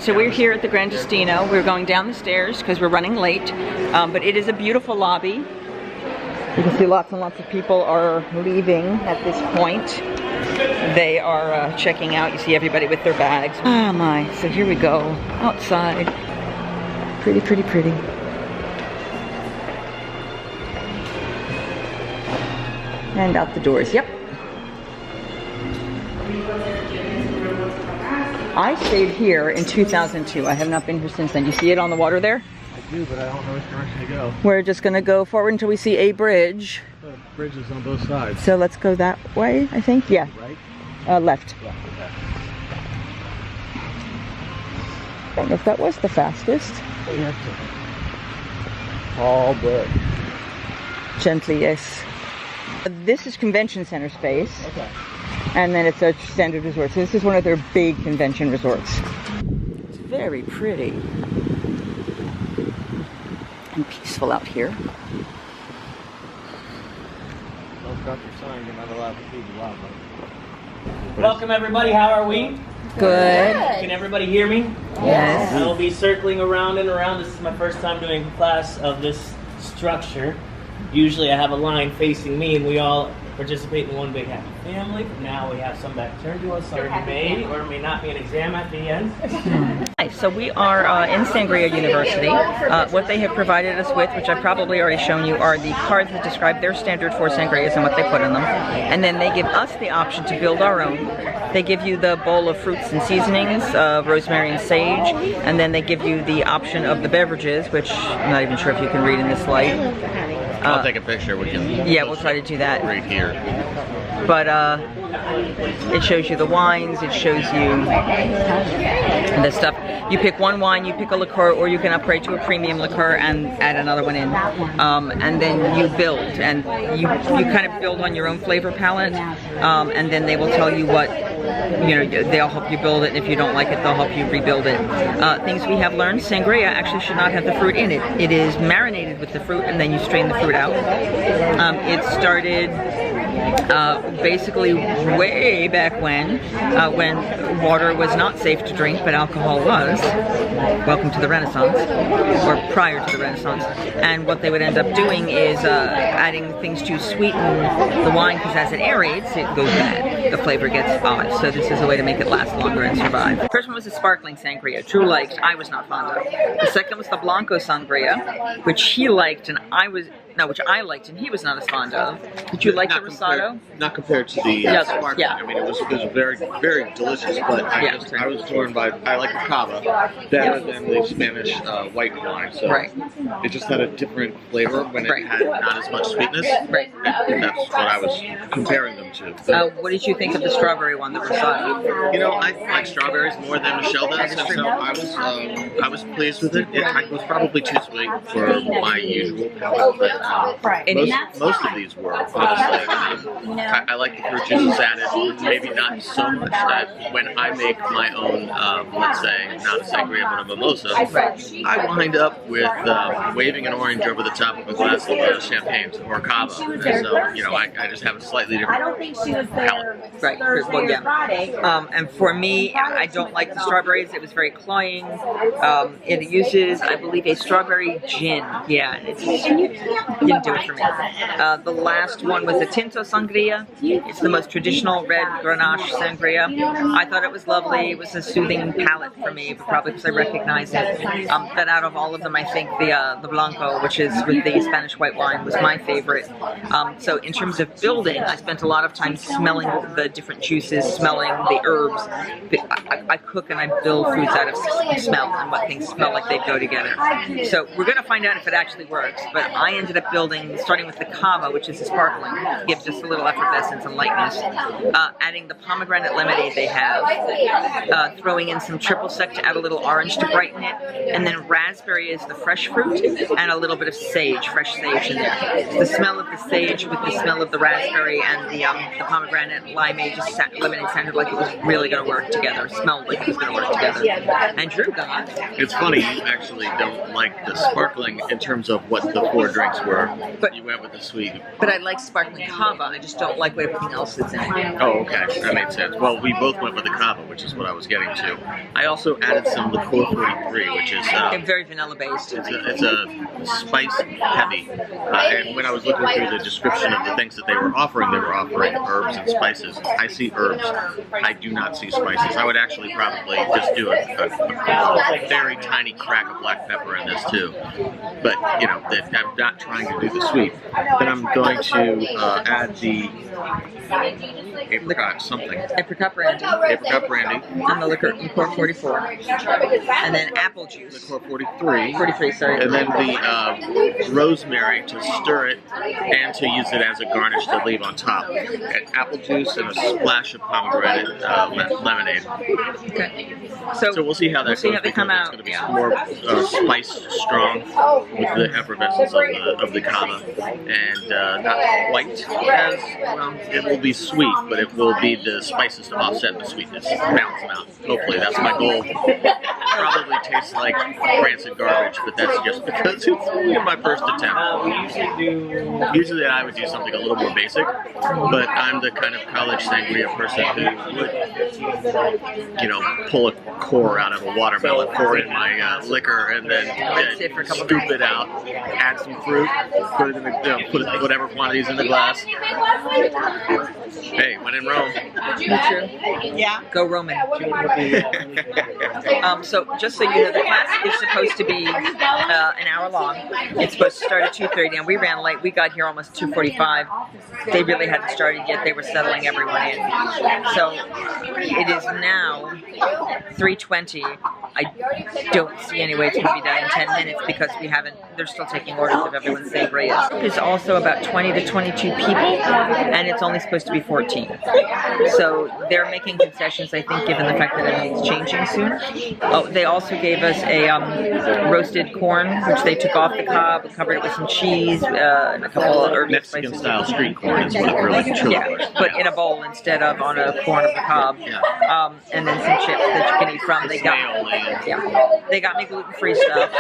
So we're here at the Gran Destino. We're going down the stairs because we're running late, but it is a beautiful lobby. You can see lots and lots of people are leaving at this point. They are checking out. You see everybody with their bags. Oh my, so here we go, outside. Pretty, pretty, pretty. And out the doors, yep. I stayed here in 2002. I have not been here since then. You see it on the water there? I do, but I don't know which direction to go. We're just gonna go forward until we see a bridge. The bridge is on both sides. So let's go that way, I think. Yeah. Right? Left. Yeah, okay. I don't know if that was the fastest. We have to fall back. Gently, yes. This is convention center space. Okay. And then it's a standard resort. So this is one of their big convention resorts. It's very pretty. And peaceful out here. Don't drop your sign, you're not allowed to feed the wildlife. Welcome everybody, how are we? Good. Can everybody hear me? Yes. I will be circling around and around. This is my first time doing a class of this structure. Usually I have a line facing me and we all participate in one big happy family. Now we have some back turned to us, so there may or may not be an exam at the end. Hi, so we are in Sangria University. What they have provided us with, which I've probably already shown you, are the cards that describe their standard for sangrias and what they put in them. And then they give us the option to build our own. They give you the bowl of fruits and seasonings, rosemary and sage, and then they give you the option of the beverages, which I'm not even sure if you can read in this light. I'll take a picture with you. Yeah, we'll try to do that. Right here. But it shows you the wines, it shows you the stuff. You pick one wine, you pick a liqueur, or you can upgrade to a premium liqueur and add another one in. And then you build, and you kind of build on your own flavor palette, and then they will tell you what, you know, they'll help you build it, and if you don't like it, they'll help you rebuild it. Things we have learned, sangria actually should not have the fruit in it. It is marinated with the fruit, and then you strain the fruit out. It started basically way back when water was not safe to drink, but alcohol was. Welcome to the Renaissance, or prior to the Renaissance. And what they would end up doing is adding things to sweeten the wine, because as it aerates, it goes bad. The flavor gets odd. So this is a way to make it last longer and survive. The first one was a sparkling sangria. Drew liked, I was not fond of. The second was the Blanco sangria, which he liked and which I liked and he was not as fond of. Did you like the Rosado? Not compared to the sparkling. Yeah. I mean, it was very, very delicious, but I was torn by, I like the cava better than the Spanish white wine. So it just had a different flavor when it had not as much sweetness. Right. And that's what I was comparing them to. What did you think of the strawberry one, the Rosado? You know, I like strawberries more than Michele does, and so I was pleased with it. It was probably too sweet for my usual palate, but most of these were, honestly. I like the fruit juices added, maybe not so much that when I make my own, let's say, not a sangria but a mimosa, I wind up with waving an orange over the top of a glass of champagne or cava. And so, you know, I just have a slightly different palate. Right. Well, yeah. And for me, I don't like the strawberries. It was very cloying. It uses, I believe, a strawberry gin. Yeah, it didn't do it for me. The last one was a Tinto Sangria. It's the most traditional red Grenache Sangria. I thought it was lovely. It was a soothing palate for me, but probably because I recognize it. But out of all of them, I think the Blanco, which is with the Spanish white wine, was my favorite. So in terms of building, I spent a lot of time smelling the different juices, smelling the herbs. I cook and I build foods out of smell and what things smell like they go together. So we're going to find out if it actually works, but I ended up building, starting with the cava, which is a sparkling, gives just a little effervescence and lightness, adding the pomegranate lemonade they have, throwing in some triple sec to add a little orange to brighten it, and then raspberry is the fresh fruit, and a little bit of sage, fresh sage in there. The smell of the sage with the smell of the raspberry and the pomegranate lemonade sounded like it was really going to work together, smelled like it was going to work together. And Drew got it. It's funny, you actually don't like the sparkling in terms of what the four drinks were. you went with the sweet. But I like sparkling cava. I just don't like what everything else is in it. Oh, okay. That made sense. Well, we both went with the cava, which is what I was getting to. I also added some liqueur 43, which is Very vanilla based. it's a spice heavy. And when I was looking through the description of the things that they were offering herbs and spices. I see herbs. I do not see spices. I would actually probably just do a very tiny crack of black pepper in this too. But you know, I'm not trying to do the sweet. Then I'm going to add the apricot something. Apricot brandy. Apricot brandy. And the liqueur 44. And then apple juice. Liqueur 43. 43, sorry. And then the rosemary to stir it and to use it as a garnish to leave on top. And apple juice and a splash of pomegranate lemonade. Okay. So we'll see how that goes. How they come out. It's going to be more spice strong with the effervescence of the cava, and not quite as well. It will be sweet, but it will be the spices to offset the sweetness, balance them out. Hopefully, that's my goal. Probably tastes like rancid garbage, but that's just because it's only my first attempt. Usually I would do something a little more basic, but I'm the kind of college sangria person who would, you know, pull a core out of a watermelon, pour in my liquor, and then scoop it out, add some fruit, put it in the, put whatever quantities in the glass. Hey, when in Rome. True. Yeah. Go Roman. So just so you know, the class is supposed to be an hour long. It's supposed to start at 2:30, and we ran late. We got here almost 2:45. They really hadn't started yet. They were settling everyone in. So it is now 3:20. I don't see any way it's going to be done in 10 minutes because we haven't, they're still taking orders of everyone's sangria. It's also about 20 to 22 people, and it's only supposed to be 14. So they're making concessions, I think, given the fact that everything's changing soon. Oh, they also gave us a roasted corn, which they took off the cob, covered it with some cheese, and a couple of herbs. Mexican style street corn is what it really truly was. But in a bowl instead of on a corn of the cob. And then some chips that you can eat from. They got me gluten-free stuff.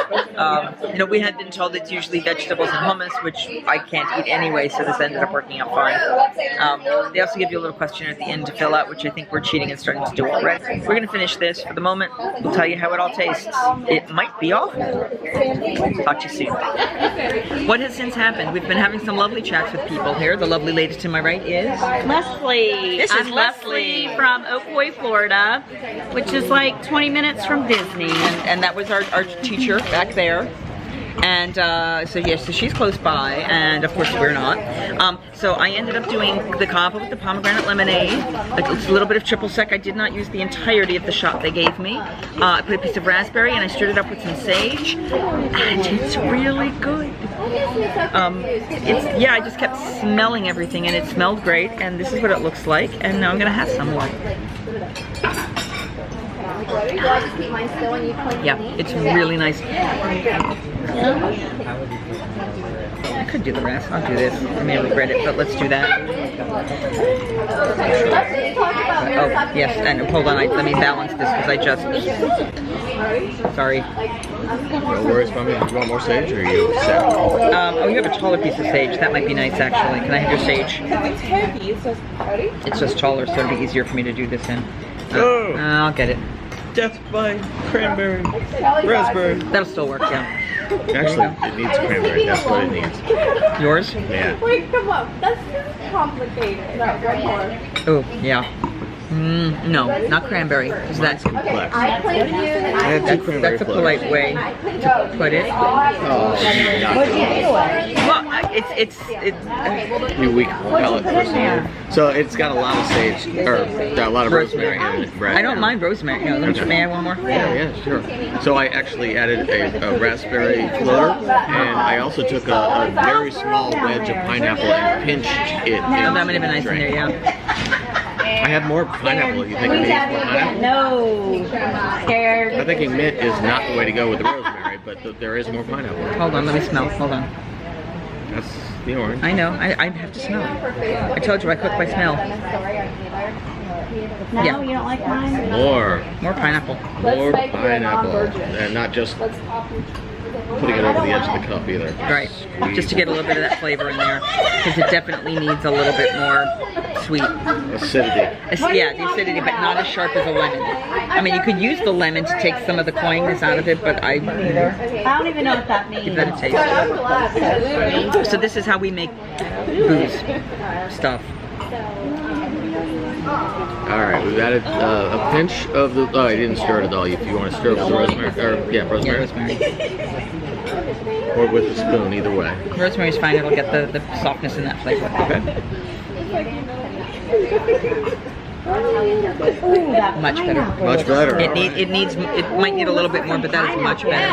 You know, we had been told it's usually vegetables and hummus, which I can't eat anyway, so this ended up working out fine. They also give you a little questionnaire at the end to fill out, which I think we're cheating and starting to do already. We're going to finish this for the moment. We'll tell you how it all tastes. It might be awful. Talk to you soon. What has since happened? We've been having some lovely chats with people here. The lovely lady to my right is Leslie. This is I'm Leslie from Oakwood, Florida, which is like 20 minutes from Disney. And that was our teacher back there. And so yes, so she's close by, and of course we're not. So I ended up doing the cava with the pomegranate lemonade. It's a little bit of triple sec. I did not use the entirety of the shot they gave me. I put a piece of raspberry and I stirred it up with some sage, and it's really good. I just kept smelling everything, and it smelled great. And this is what it looks like. And now I'm gonna have some more. Yeah, it's really nice. I could do the rest. I'll do this. I may regret it, but let's do that. Oh, yes, and hold on, let me balance this because I just... Sorry. No worries, mommy. Do you want more sage or are you set? Oh, you have a taller piece of sage. That might be nice, actually. Can I have your sage? It's just taller, so it'll be easier for me to do this in. I'll get it. Death by cranberry. Raspberry. That'll still work, yeah. Actually, it needs cranberry. That's what it needs. Yours? Yeah. Wait, come on. That's too complicated. No, one more. Oh, yeah. No, not cranberry. Is that Complex. that's a polite way to put it. Oh, Well, it's you weak palate person. So it's got a lot of sage, or a lot of rosemary in it. Right? I don't mind rosemary. No, may I have one more? Yeah, sure. So I actually added a raspberry floater, and I also took a very small wedge of pineapple and pinched it in. Oh, that might have been nice in there, yeah. I have more pineapple. You think it needs more pineapple? No. Scared. I'm thinking mint is not the way to go with the rosemary, but there is more pineapple. Hold on, let me smell. Hold on. That's the orange. I know. I have to smell. I told you I cook by smell. No, Yeah. you don't like mine? More More pineapple. pineapple, and not just putting it over the edge of the cup either. Right. Just to get a little bit of that flavor in there, because it definitely needs a little bit more sweet. Acidity. Yeah, the acidity, but not as sharp as a lemon. I mean, you could use the lemon to take some of the cloyingness out of it, but I don't even know what that means. give that a taste. So this is how we make booze stuff. Alright, we've added a pinch of the... Oh, I didn't stir it at all. If you want to stir it with the rosemary. Or, yeah, rosemary. Or with a spoon, either way. Rosemary's fine. It'll get the softness in that flavor. Okay. Much better. Much better. It might need a little bit more, but that is much better.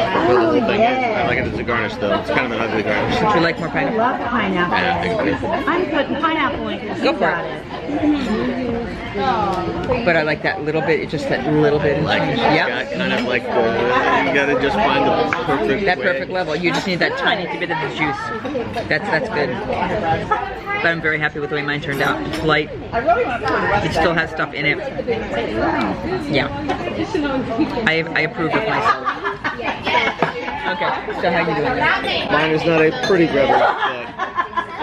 The whole thing is, I like it as a garnish though. It's kind of an ugly garnish. Would you like more pineapple? Love pineapple. Yeah, I think so. I'm putting pineapple in. Go for it. But I like that little bit, just that little bit. Like it's got kind of like you gotta just find the perfect level. You just need that tiny bit of the juice. That's good. But I'm very happy with the way mine turned out. It's light. It still has stuff in it. Yeah. I approve of myself. Okay, so how you doing? Mine is not a pretty grubber.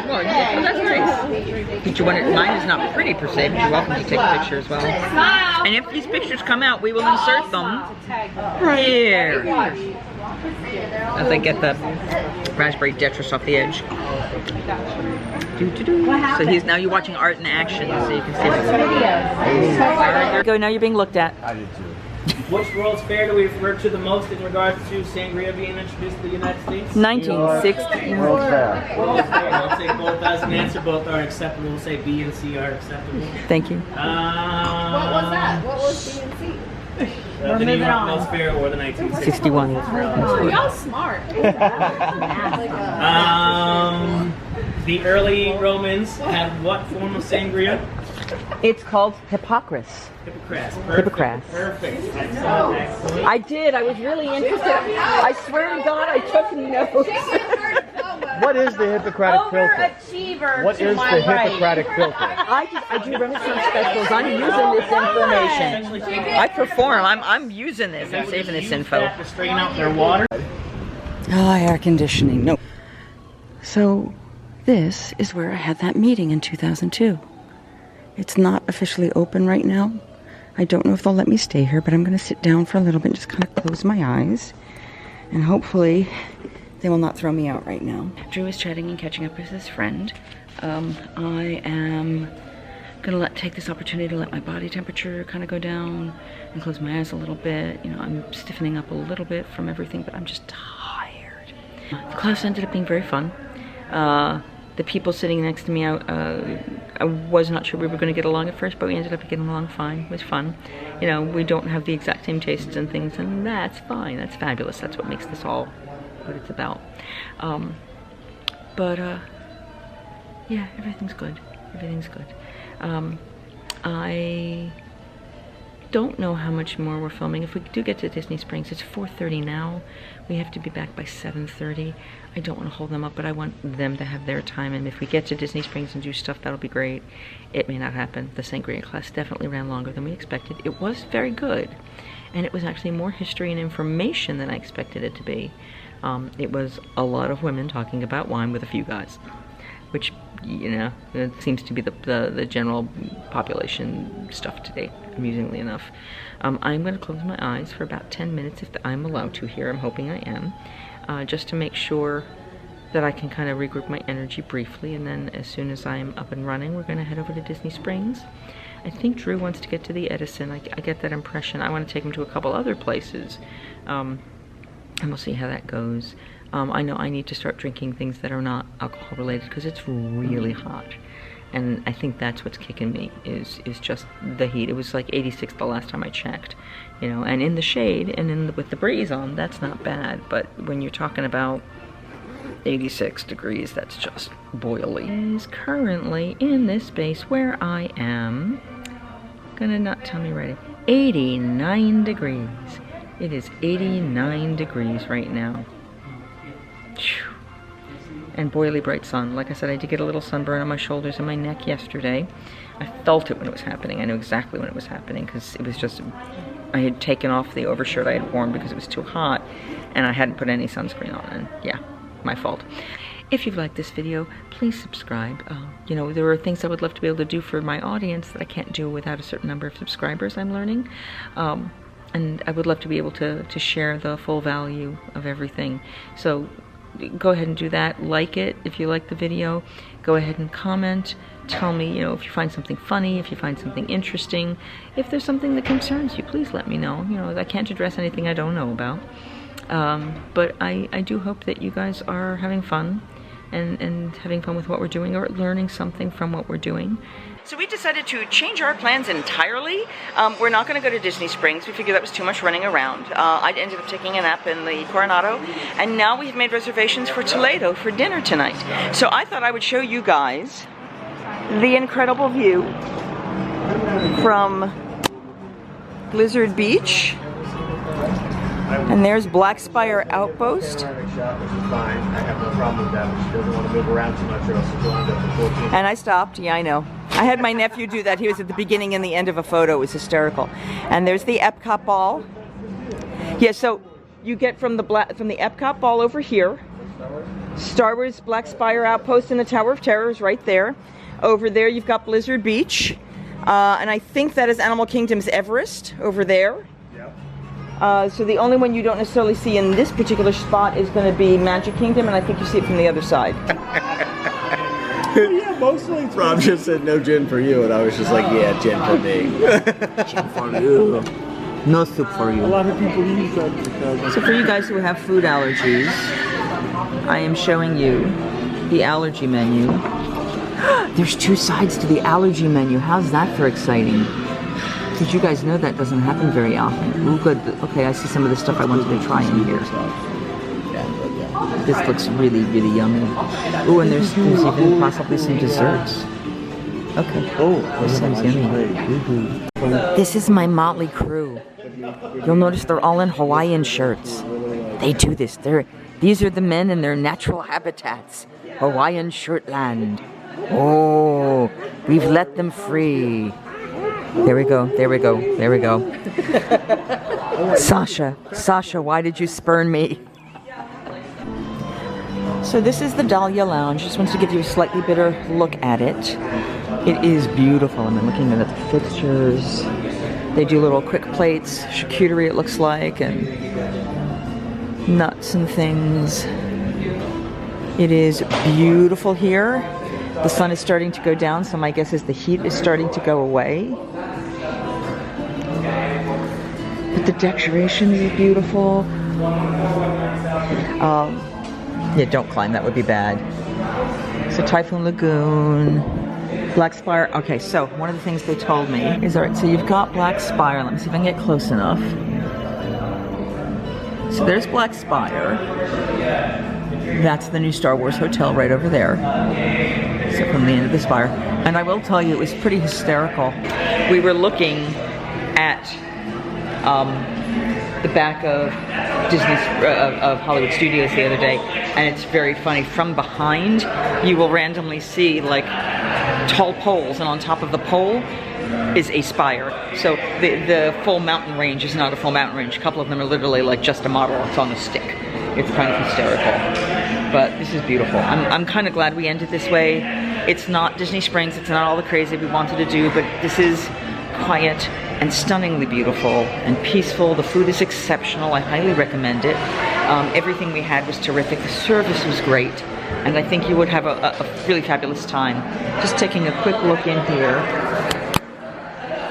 Well, yeah, that's nice. But you want it, mine is not pretty per se, but you're welcome to take a picture as well. And if these pictures come out, we will insert them here. As I get the raspberry detritus off the edge. So now you're watching art in action, so you can see what's there. Go, now you're being looked at. I did too. Which World's Fair do we refer to the most in regards to sangria being introduced to the United States? 1960. World's Fair. World's Fair. I'll take both as an answer. Both are acceptable. We'll say B and C are acceptable. Thank you. What was that? What was B and C? The New York World's Fair or the 1960s. 61. Y'all smart. The early Romans had what form of sangria? It's called Hippocrates. Hippocrates. Perfect. Excellent. I did. I was really interested. I swear to God, I took notes. What is the Hippocratic filter? Overachiever. What is the Hippocratic filter? I do Renaissance specials. I'm using this information. I perform. I'm using this. I'm saving this info. To straighten out their water. Air conditioning. No. So, this is where I had that meeting in 2002. It's not officially open right now. I don't know if they'll let me stay here, but I'm going to sit down for a little bit and just kind of close my eyes. And hopefully they will not throw me out right now. Drew is chatting and catching up with his friend. I am going to take this opportunity to let my body temperature kind of go down and close my eyes a little bit. You know, I'm stiffening up a little bit from everything, but I'm just tired. The class ended up being very fun. The people sitting next to me, I was not sure we were going to get along at first, but we ended up getting along fine. It was fun. You know, we don't have the exact same tastes and things, and that's fine. That's fabulous. That's what makes this all what it's about. Yeah, everything's good. Everything's good. I don't know how much more we're filming. If we do get to Disney Springs, it's 4:30 now. We have to be back by 7:30. I don't want to hold them up, but I want them to have their time. And if we get to Disney Springs and do stuff, that'll be great. It may not happen. The Sangria class definitely ran longer than we expected. It was very good. And it was actually more history and information than I expected it to be. It was a lot of women talking about wine with a few guys, which, you know, it seems to be the general population stuff today, amusingly enough. I'm going to close my eyes for about 10 minutes if I'm allowed to here. I'm hoping I am. Just to make sure that I can kind of regroup my energy briefly, and then as soon as I'm up and running, we're going to head over to Disney Springs. I think Drew wants to get to the Edison. I get that impression. I want to take him to a couple other places, and we'll see how that goes. I know I need to start drinking things that are not alcohol related because it's really hot, and I think that's what's kicking me is just the heat. It was like 86 the last time I checked, you know, and in the shade and with the breeze on, that's not bad. But when you're talking about 86 degrees, that's just boiling. Is currently in this space where I am, gonna not tell me right, 89 degrees. It is 89 degrees right now. And boily bright sun. Like I said, I did get a little sunburn on my shoulders and my neck yesterday. I felt it when it was happening. I knew exactly when it was happening because it was just, I had taken off the overshirt I had worn because it was too hot. and I hadn't put any sunscreen on, and yeah, my fault. If you've liked this video, please subscribe. You know, there are things I would love to be able to do for my audience that I can't do without a certain number of subscribers, I'm learning. And I would love to be able to share the full value of everything. So go ahead and do that. Like it if you like the video. Go ahead and comment. Tell me, you know, if you find something funny, if you find something interesting. If there's something that concerns you, please let me know. You know, I can't address anything I don't know about. But I do hope that you guys are having fun and having fun with what we're doing, or learning something from what we're doing. So we decided to change our plans entirely. We're not going to go to Disney Springs. We figured that was too much running around. I ended up taking a nap in the Coronado, and now we've made reservations for Toledo for dinner tonight. So I thought I would show you guys the incredible view from Blizzard Beach. And there's Black Spire Outpost. And I stopped, yeah, I know. I had my nephew do that. He was at the beginning and the end of a photo. It was hysterical. And there's the Epcot ball. Yeah, so you get from the Epcot ball over here. Star Wars Black Spire Outpost and the Tower of Terror is right there. Over there you've got Blizzard Beach. And I think that is Animal Kingdom's Everest over there. So the only one you don't necessarily see in this particular spot is going to be Magic Kingdom, and I think you see it from the other side. Yeah, mostly. Rob just said no gin for you, and I was just like, yeah, gin for me. Gin for you. No soup for you. A lot of people use that because... So for you guys who have food allergies, I am showing you the allergy menu. There's 2 sides to the allergy menu. How's that for exciting? Did you guys know that doesn't happen very often? Ooh, good. Okay, I see some of the stuff I wanted to try in here. This looks really, really yummy. Ooh, and there's even possibly some desserts. Okay. Oh, this sounds yummy. This is my motley crew. You'll notice they're all in Hawaiian shirts. They do this. These are the men in their natural habitats. Hawaiian shirtland. Oh, we've let them free. There we go, there we go, there we go. Sasha, why did you spurn me? So this is the Dahlia Lounge. Just wanted to give you a slightly better look at it. It is beautiful. I'm looking at the fixtures. They do little quick plates, charcuterie it looks like, and nuts and things. It is beautiful here. The sun is starting to go down, so my guess is the heat is starting to go away. But the decorations are beautiful. Yeah, don't climb, that would be bad. So Typhoon Lagoon, Black Spire. Okay, so one of the things they told me is, all right, so you've got Black Spire. Let me see if I can get close enough. So there's Black Spire. That's the new Star Wars hotel right over there. So from the end of the spire. And I will tell you, it was pretty hysterical. We were looking at the back of of Hollywood Studios the other day, and it's very funny. From behind, you will randomly see like tall poles, and on top of the pole is a spire. So the full mountain range is not a full mountain range. A couple of them are literally like just a model. It's on a stick. It's kind of hysterical. But this is beautiful. I'm kind of glad we ended this way. It's not Disney Springs. It's not all the crazy we wanted to do, but this is quiet and stunningly beautiful and peaceful. The food is exceptional. I highly recommend it. Everything we had was terrific. The service was great. And I think you would have a really fabulous time. Just taking a quick look in here.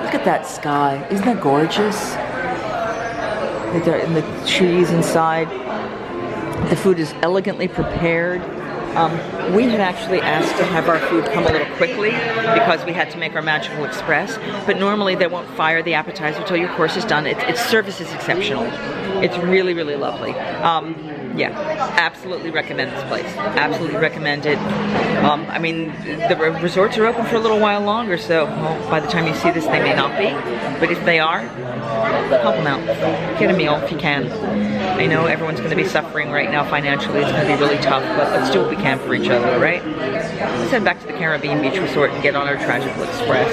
Look at that sky. Isn't that gorgeous? And the trees inside. The food is elegantly prepared. We had actually asked to have our food come a little quickly because we had to make our Magical Express, but normally they won't fire the appetizer until your course is done. Its service is exceptional. It's really, really lovely. Yeah, absolutely recommend this place. Absolutely recommend it. I mean, the resorts are open for a little while longer, so by the time you see this, they may not be. But if they are, help them out. Get a meal if you can. I know everyone's going to be suffering right now financially. It's going to be really tough, but let's do what we can for each other, right? Let's head back to the Caribbean Beach Resort and get on our Tragical Express.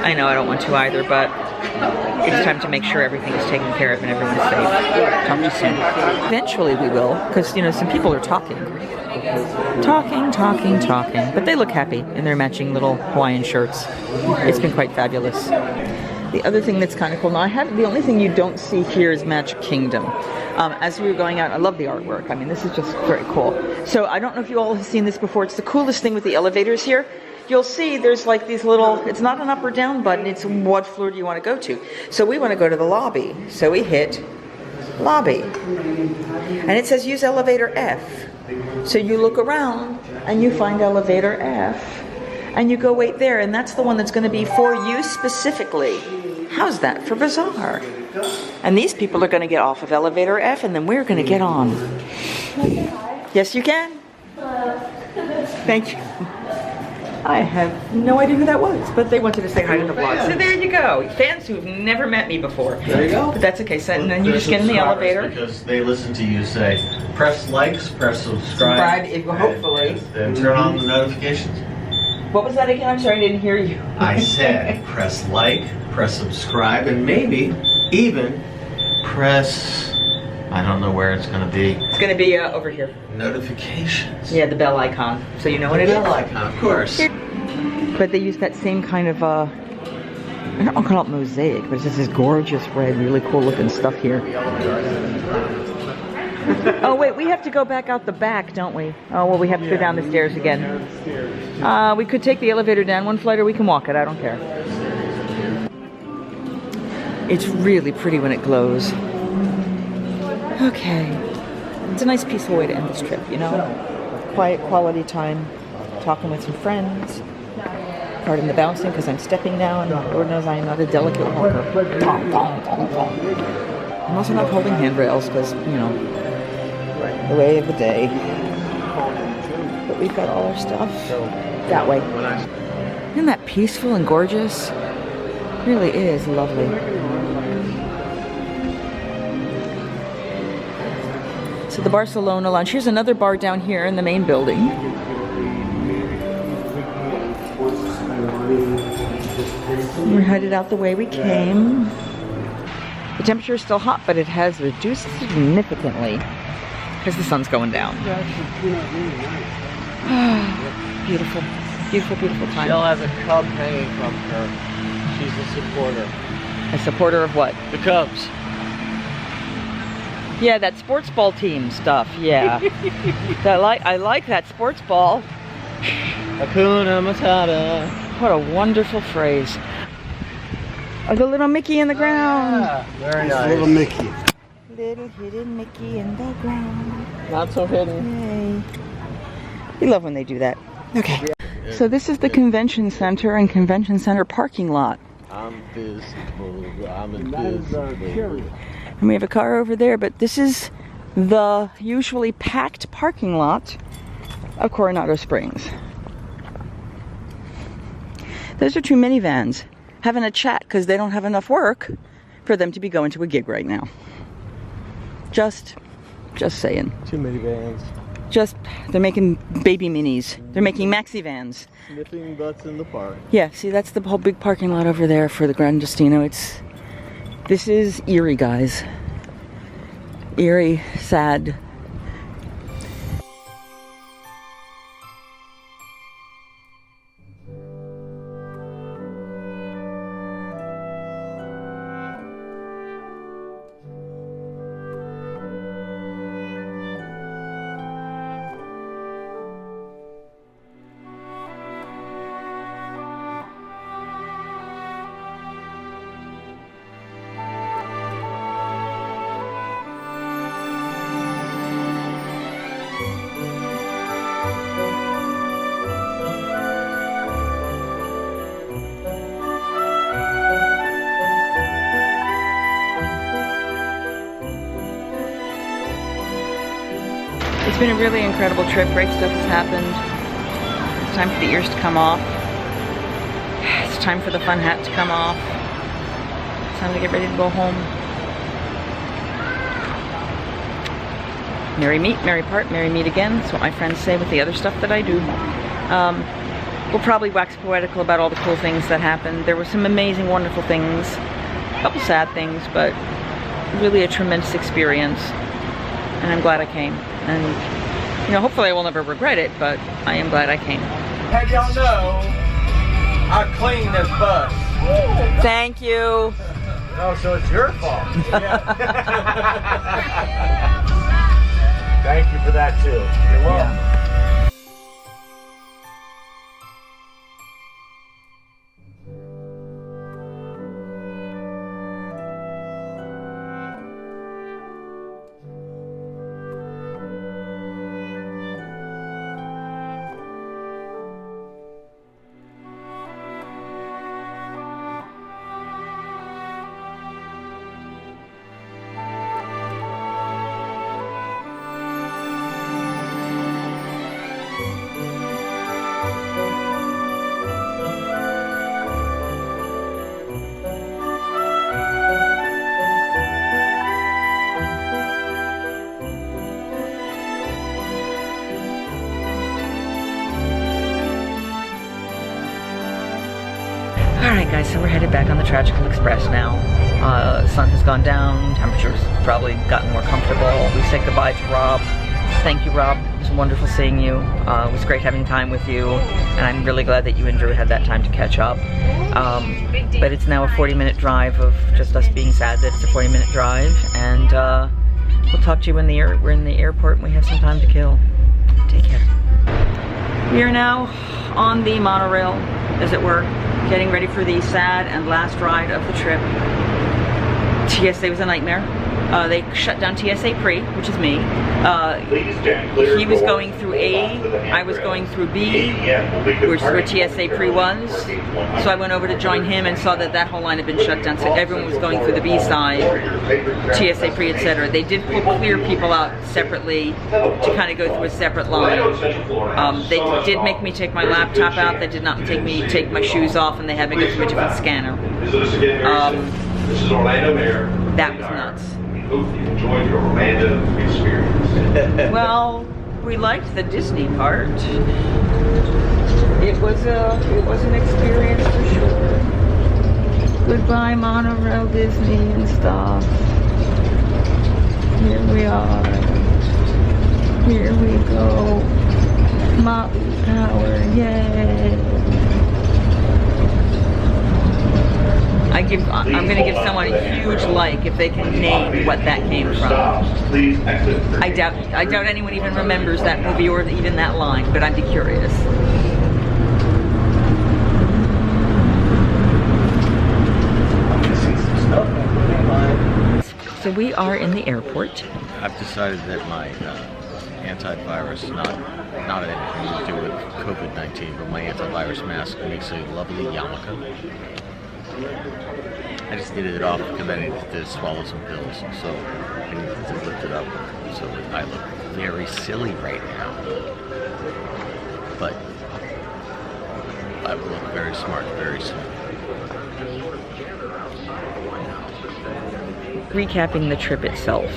I know I don't want to either, but it's time to make sure everything is taken care of and everyone's safe. Talk to you soon. Eventually we will, because, you know, some people are talking. Talking. But they look happy in their matching little Hawaiian shirts. It's been quite fabulous. The other thing that's kind of cool, now the only thing you don't see here is Magic Kingdom. As we were going out, I love the artwork. I mean, this is just very cool. So I don't know if you all have seen this before. It's the coolest thing with the elevators here. You'll see there's like these little, it's not an up or down button, it's what floor do you want to go to. So we want to go to the lobby. So we hit lobby. And it says use elevator F. So you look around and you find elevator F. And you go wait there, and that's the one that's going to be for you specifically. How's that for bizarre? And these people are going to get off of elevator F, and then we're going to get on. Yes, you can. Thank you. I have no idea who that was, but they wanted to say hi to the vlog. So there you go. Fans who've never met me before. There you go. But that's okay. So and then you just get in the elevator. Because they listen to you say, press likes, press subscribe, hopefully. and turn on the notifications. What was that again? I'm sorry, I didn't hear you. I said press like, press subscribe, and maybe even press, I don't know where it's going to be. It's going to be over here. Notifications. Yeah, the bell icon. So you know what it is? Bell icon, of course. But they use that same kind of, I don't want to call it mosaic, but it's just this gorgeous red, really cool looking stuff here. Oh wait, we have to go back out the back, don't we? Oh well, we have to go down the stairs again. We could take the elevator down one flight or we can walk it, I don't care. It's really pretty when it glows. Okay. It's a nice peaceful way to end this trip, you know? Quiet quality time, talking with some friends. Pardon the bouncing because I'm stepping now and Lord knows I am not a delicate walker. I'm also not holding handrails because, you know, the way of the day. But we've got all our stuff that way. Isn't that peaceful and gorgeous? It really is lovely. So the Barcelona Lounge. Here's another bar down here in the main building. We're headed out the way we came. The temperature is still hot, but it has reduced significantly because the sun's going down. Beautiful, beautiful, beautiful time. Michele has a cub hanging from her. She's a supporter. A supporter of what? The Cubs. Yeah, that sports ball team stuff. Yeah, I like that sports ball. Hakuna Matata. What a wonderful phrase. Oh, the little Mickey in the ground. Yeah, very nice. Little Mickey. Little hidden Mickey in the ground. Not so hidden. Yay. We love when they do that. Okay. So this is the convention center and convention center parking lot. I'm invisible. I'm invisible. And we have a car over there, but this is the usually packed parking lot of Coronado Springs. Those are two minivans having a chat because they don't have enough work for them to be going to a gig right now. Just saying. Too many vans. They're making baby minis. They're making maxi vans. Sniffing butts in the park. Yeah, see, that's the whole big parking lot over there for the Gran Destino. This is eerie, guys. Eerie, sad. It's been a really incredible trip. Great stuff has happened. It's time for the ears to come off. It's time for the fun hat to come off. It's time to get ready to go home. Merry meet, merry part, merry meet again. That's what my friends say with the other stuff that I do. We'll probably wax poetical about all the cool things that happened. There were some amazing, wonderful things. couple sad things, but really a tremendous experience. And I'm glad I came. And, you know, hopefully I will never regret it, but I am glad I came. Have y'all know I clean this bus? Thank you. Oh, so it's your fault. Thank you for that too. You're welcome. Yeah. Alright guys, so we're headed back on the Tragical Express now. Sun has gone down, temperature's probably gotten more comfortable. We say goodbye to Rob. Thank you, Rob. It was wonderful seeing you. It was great having time with you, and I'm really glad that you and Drew had that time to catch up. But it's now a 40-minute drive of just us being sad that it's a 40-minute drive, and we'll talk to you when we're in the airport and we have some time to kill. Take care. We are now on the monorail, as it were, getting ready for the sad and last ride of the trip. TSA was a nightmare. They shut down TSA pre, which is me. He was going through A, I was going through B, which is where TSA pre was. So I went over to join him and saw that that whole line had been shut down. So everyone was going through the B side, TSA pre, etc. They did pull clear people out separately to kind of go through a separate line. They did make me take my laptop out. They did not make me take my shoes off, and they had me go through a different scanner. This is Orlando Mayor. That was nuts. Hope you enjoyed your Orlando experience. Well, we liked the Disney part. It was an experience for sure. Goodbye monorail Disney and stuff. Here we are. Here we go. Motley Power, yay! I'm gonna give someone a huge like if they can name what that came from. I doubt anyone even remembers that movie or even that line, but I'd be curious. So we are in the airport. I've decided that my antivirus, not anything to do with COVID-19, but my antivirus mask makes a lovely yarmulke. I just needed it off because I needed to swallow some pills, so I needed to lift it up so that I look very silly right now. But I will look very smart very soon. Recapping the trip itself.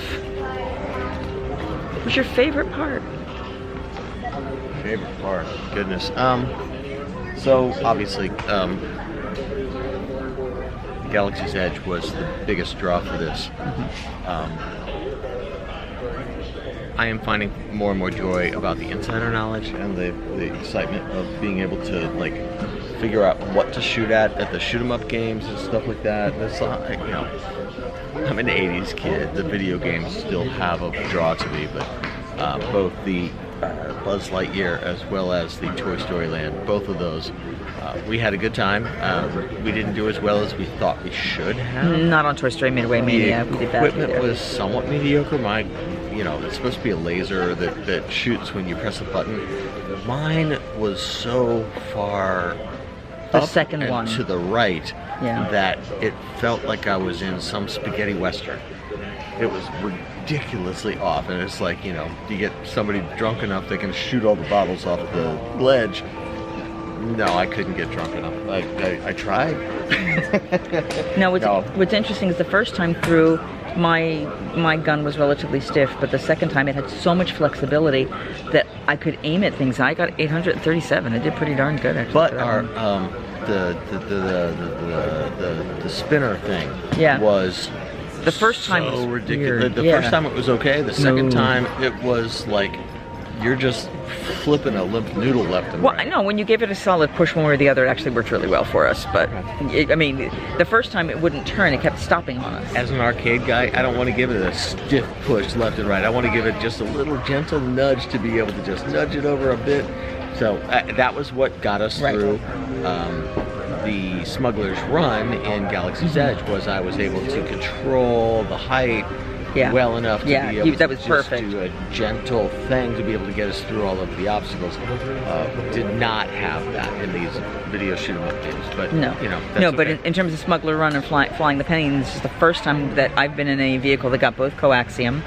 What was your favorite part? Favorite part? Goodness. So obviously, Galaxy's Edge was the biggest draw for this. I am finding more and more joy about the insider knowledge and the excitement of being able to like figure out what to shoot at the shoot 'em up games and stuff like that. It's, you know, I'm an 80s kid. The video games still have a draw to me, but both the Buzz Lightyear as well as the Toy Story Land, both of those, we had a good time. We didn't do as well as we thought we should have. Not on Toy Story Midway Mania. We did badly Equipment there. was somewhat mediocre. You know, it's supposed to be a laser that shoots when you press a button. Mine was so far The up second and one. to the right Yeah. that it felt like I was in some spaghetti western. It was ridiculously off, and it's like, you know, you get somebody drunk enough they can shoot all the bottles off the ledge. No, I couldn't get drunk enough. I tried. No, what's interesting is the first time through, my gun was relatively stiff, but the second time it had so much flexibility that I could aim at things. I got 837. I did pretty darn good, actually. But our the spinner thing was the first time so was ridiculous. weird. The first time it was okay. The second time it was like you're just flipping a limp noodle left and right. right. I know when you gave it a solid push one way or the other, it actually worked really well for us. But I mean, the first time it wouldn't turn; it kept stopping on us. As an arcade guy, I don't want to give it a stiff push left and right. I want to give it just a little gentle nudge to be able to just nudge it over a bit. So that was what got us through the Smuggler's Run in Galaxy's Edge. Was I was able to control the height well enough to be able to just do a gentle thing to be able to get us through all of the obstacles. Did not have that in these video shoot 'em up games, but you know, that's no. But in terms of Smuggler Run and flying the penny, this is the first time that I've been in a vehicle that got both coaxium.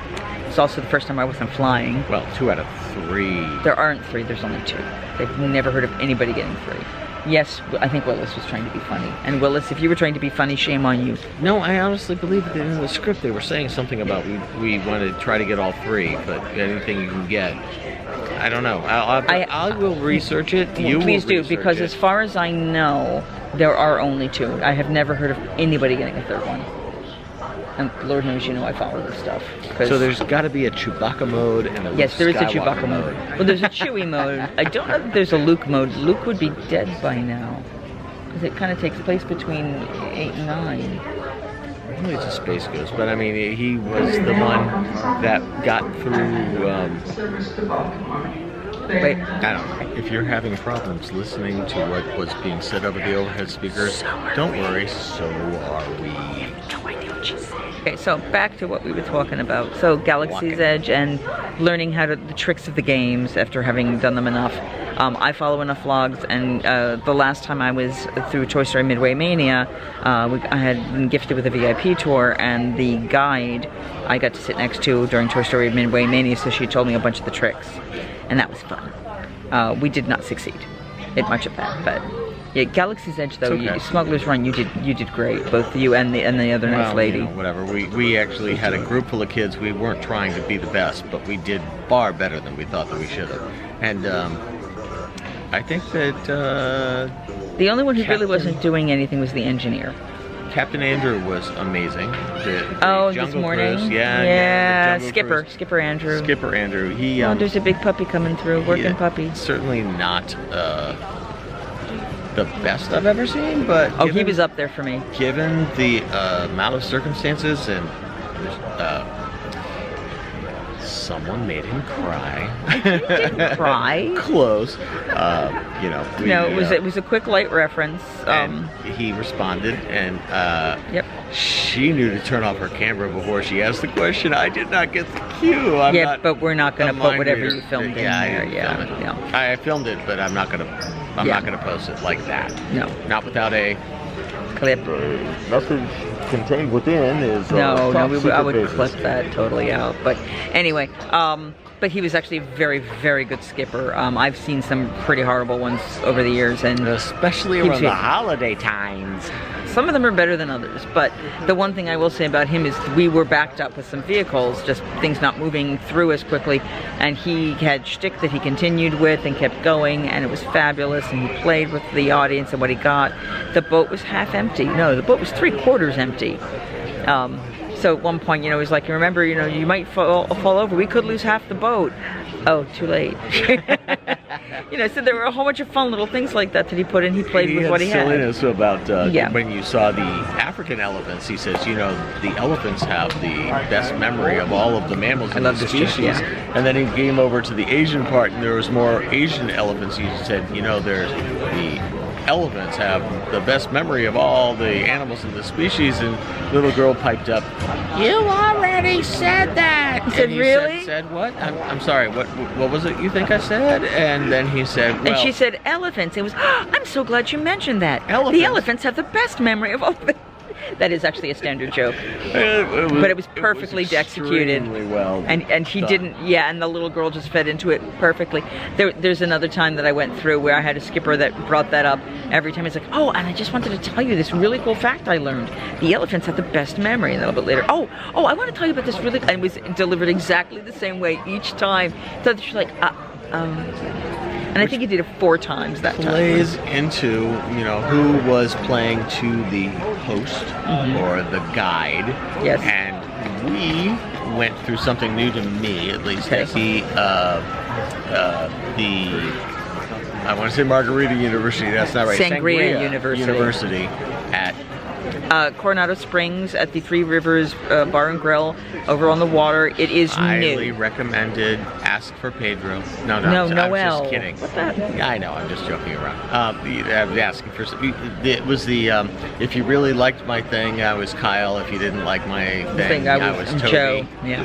It's also the first time I wasn't flying. Well, 2 out of 3. There aren't 3. There's only 2. They've never heard of anybody getting 3. Yes, I think Willis was trying to be funny. And Willis, if you were trying to be funny, shame on you. No, I honestly believe that in the script they were saying something about we want to try to get all 3, but anything you can get. I don't know. I will research it. Please do, because as far as I know, there are only 2. I have never heard of anybody getting a 3rd one. And Lord knows you know I follow this stuff. So there's got to be a Chewbacca mode and a Yes, there is a Skywalker Chewbacca mode. Well, there's a Chewie mode. I don't know if there's a Luke mode. Luke would be dead by now. Because it kind of takes place between 8 and 9. Well, it's a Space Ghost, but I mean, he was the one that got through... Wait. I don't know. If you're having problems listening to what was being said over the overhead speakers, don't worry, so are we. Okay, so back to what we were talking about. So Galaxy's Edge and learning how to the tricks of the games after having done them enough. I follow enough vlogs, and the last time I was through Toy Story Midway Mania, I had been gifted with a VIP tour, and the guide I got to sit next to during Toy Story Midway Mania, so she told me a bunch of the tricks, and that was fun. We did not succeed at much of that, but yeah, Galaxy's Edge though, Smuggler's Run, you did great, both you and the other nice lady. You know, whatever. We actually had a group full of kids. We weren't trying to be the best, but we did far better than we thought that we should have. And I think that the only one who really wasn't doing anything was the engineer. Captain Andrew was amazing. The this morning? Cruise, Skipper Andrew. Skipper Andrew. He. There's a big puppy coming through, working puppy. Certainly not the best I've ever seen, but he was up there for me. Given the amount of circumstances and someone made him cry. He didn't cry. Close. It was a quick light reference. And he responded, and she knew to turn off her camera before she asked the question. I did not get the cue. But we're not going to put whatever you filmed in there. I filmed it, but I'm not going to. I'm not going to post it like that. No. Not without a clip. Message contained within is I would clip that totally out. But anyway, but he was actually a very, very good skipper. I've seen some pretty horrible ones over the years, and especially around the holiday times. Some of them are better than others, but the one thing I will say about him is we were backed up with some vehicles, just things not moving through as quickly, and he had shtick that he continued with and kept going, and it was fabulous, and he played with the audience and what he got. The boat was half empty. No, the boat was 3/4 empty. So at one point, it was like, remember, you might fall over. We could lose half the boat. Oh, too late. So there were a whole bunch of fun little things like that he put in. He played with what he had. Silliness about when you saw the African elephants. He says, the elephants have the best memory of all of the mammals in the species. And then he came over to the Asian part, and there was more Asian elephants. He said, there's the elephants have the best memory of all the animals in the species, and little girl piped up, "You already said that." He said, "Really?" Said what? I'm sorry. What was it you think I said? And then he said, and she said, "Elephants." It was, I'm so glad you mentioned that. Elephants. The elephants have the best memory of all. That is actually a standard joke, but it was perfectly executed. Well, and he didn't. Yeah, and the little girl just fed into it perfectly. There's another time that I went through where I had a skipper that brought that up every time. He's like, "Oh, and I just wanted to tell you this really cool fact I learned. The elephants have the best memory." And a little bit later, "Oh, I want to tell you about this really." And it was delivered exactly the same way each time. So she's like, And I think he did it 4 times that time. Plays into, you know, who was playing to the host or the guide. Yes. And we went through something new to me, at least. Okay. I want to say Margarita University, that's not right. Sangria University at Coronado Springs at the Three Rivers Bar and Grill over on the water. It is highly new. recommended. Ask for Pedro. No, No, I'm Noel. just kidding. What the? Yeah, I know. I'm just joking around. I was asking for. It was the if you really liked my thing, I was Kyle. If you didn't like my thing, I was Toby. Joe. Yeah.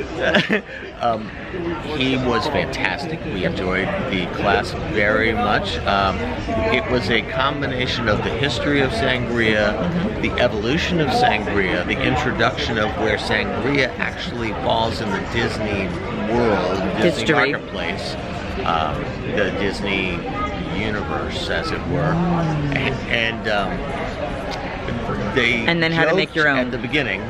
He was fantastic. We enjoyed the class very much. It was a combination of the history of Sangria, the evolution of Sangria, the introduction of where Sangria actually falls in the Disney world, Disney marketplace, the Disney universe, as it were, and then how to make your own at the beginning.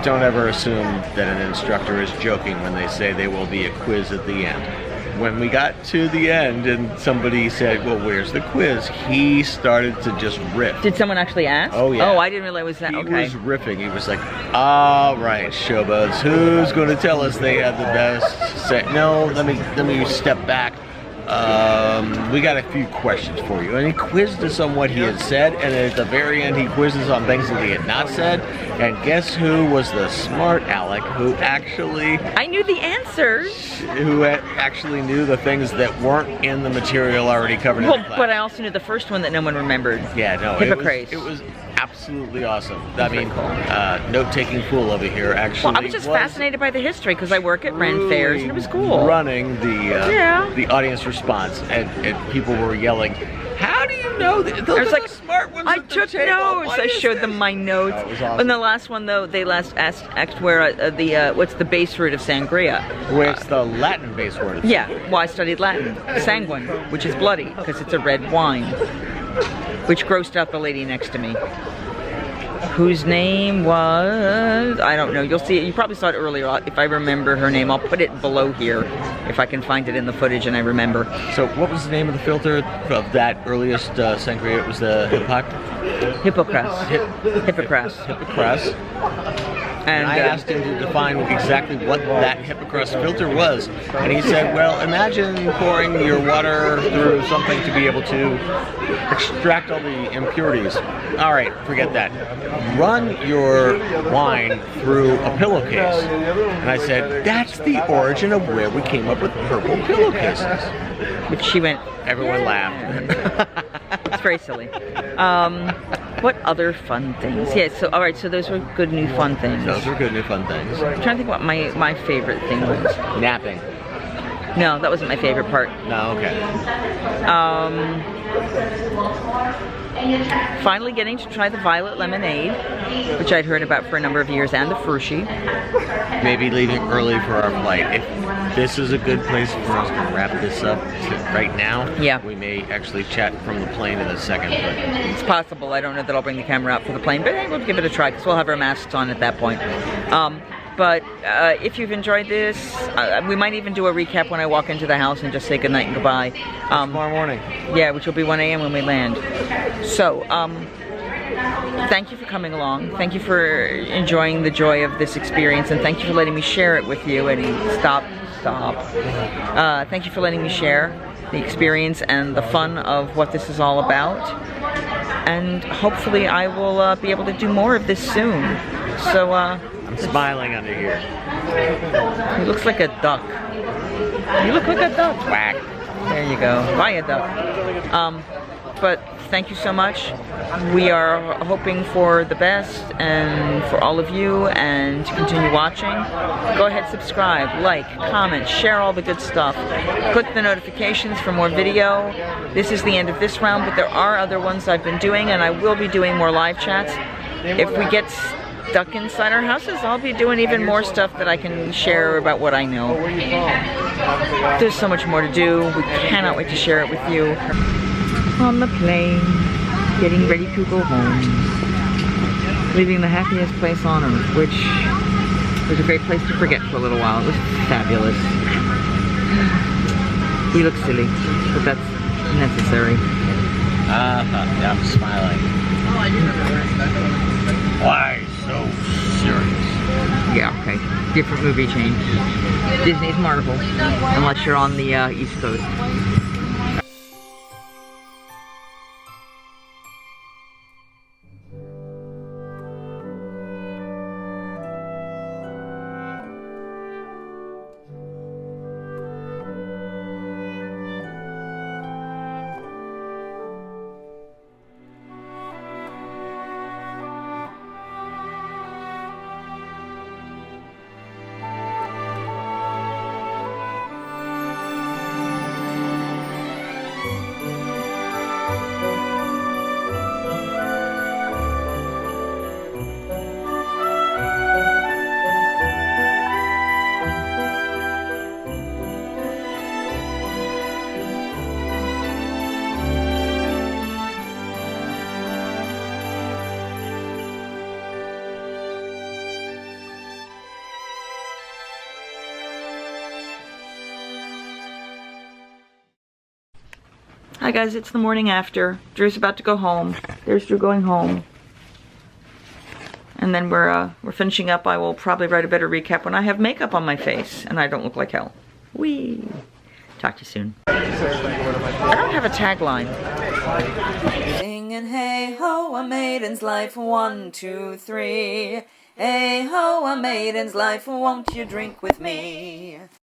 Don't ever assume that an instructor is joking when they say there will be a quiz at the end. When we got to the end and somebody said, well, where's the quiz? He started to just riff. Did someone actually ask? Oh, yeah. Oh, I didn't realize that. He Okay. was riffing. He was like, all right, showboats, who's going to tell us they had the best set? No, let me step back. We got a few questions for you. And he quizzed us on what he had said, and at the very end he quizzes on things that he had not said. And guess who was the smart aleck who actually... I knew the answers. Who actually knew the things that weren't in the material already covered in the class. But I also knew the first one that no one remembered. Yeah, no, Hippocrates. it was absolutely awesome. I mean, note-taking fool over here, actually. Well, I was just fascinated by the history because I work at Ren fairs and it was cool. Running the audience response, and people were yelling, how do you know that? Those are the smart ones. I took notes. I showed them my notes. That was awesome. And the last one, though, they asked where what's the base root of sangria? Where's the Latin base word? Yeah, well, I studied Latin. Sanguine, which is bloody, because it's a red wine, which grossed out the lady next to me, whose name was, I don't know, you'll see it, you probably saw it earlier. If I remember her name, I'll put it below here, if I can find it in the footage and I remember. So what was the name of the filter of that earliest sangria? It was the Hippocrates. Hippocrates. And I asked him to define exactly what that Hippocrates filter was. And he said, well, imagine pouring your water through something to be able to extract all the impurities. All right, forget that. Run your wine through a pillowcase. And I said, that's the origin of where we came up with purple pillowcases. Which she went, everyone laughed. It's very silly. What other fun things? Yeah, so, all right, so those were good new fun things. Those were good new fun things. I'm trying to think what my favorite thing was. Napping. No, that wasn't my favorite part. No, okay. Finally getting to try the violet lemonade, which I'd heard about for a number of years, and the frushi. Maybe leaving early for our flight. If this is a good place for us to wrap this up right now, yeah, we may actually chat from the plane in a second. But it's possible. I don't know that I'll bring the camera out for the plane, but we'll give it a try because we'll have our masks on at that point. But if you've enjoyed this, we might even do a recap when I walk into the house and just say goodnight and goodbye. Tomorrow morning. Yeah, which will be 1 a.m. when we land. So, thank you for coming along. Thank you for enjoying the joy of this experience, and thank you for letting me share it with you. And stop. Thank you for letting me share the experience and the fun of what this is all about. And hopefully I will be able to do more of this soon. So, I'm smiling under here. He looks like a duck. You look like a duck. Quack. There you go. Bye, a duck. But thank you so much. We are hoping for the best and for all of you, and to continue watching. Go ahead, subscribe, like, comment, share all the good stuff. Click the notifications for more video. This is the end of this round, but there are other ones I've been doing, and I will be doing more live chats. If we get stuck inside our houses, I'll be doing even more stuff that I can share about what I know. There's so much more to do. We cannot wait to share it with you. On the plane, getting ready to go home. Leaving the happiest place on earth, which was a great place to forget for a little while. It was fabulous. We look silly, but that's necessary. Yeah, I'm smiling. Why so serious? Yeah, okay. Different movie change. Disney's Marvel, unless you're on the East Coast. Hi guys, it's the morning after. Drew's about to go home. There's Drew going home. And then we're finishing up. I will probably write a better recap when I have makeup on my face and I don't look like hell. Whee! Talk to you soon. I don't have a tagline. Singing hey ho, a maiden's life, 1, 2, 3. Hey ho, a maiden's life, won't you drink with me?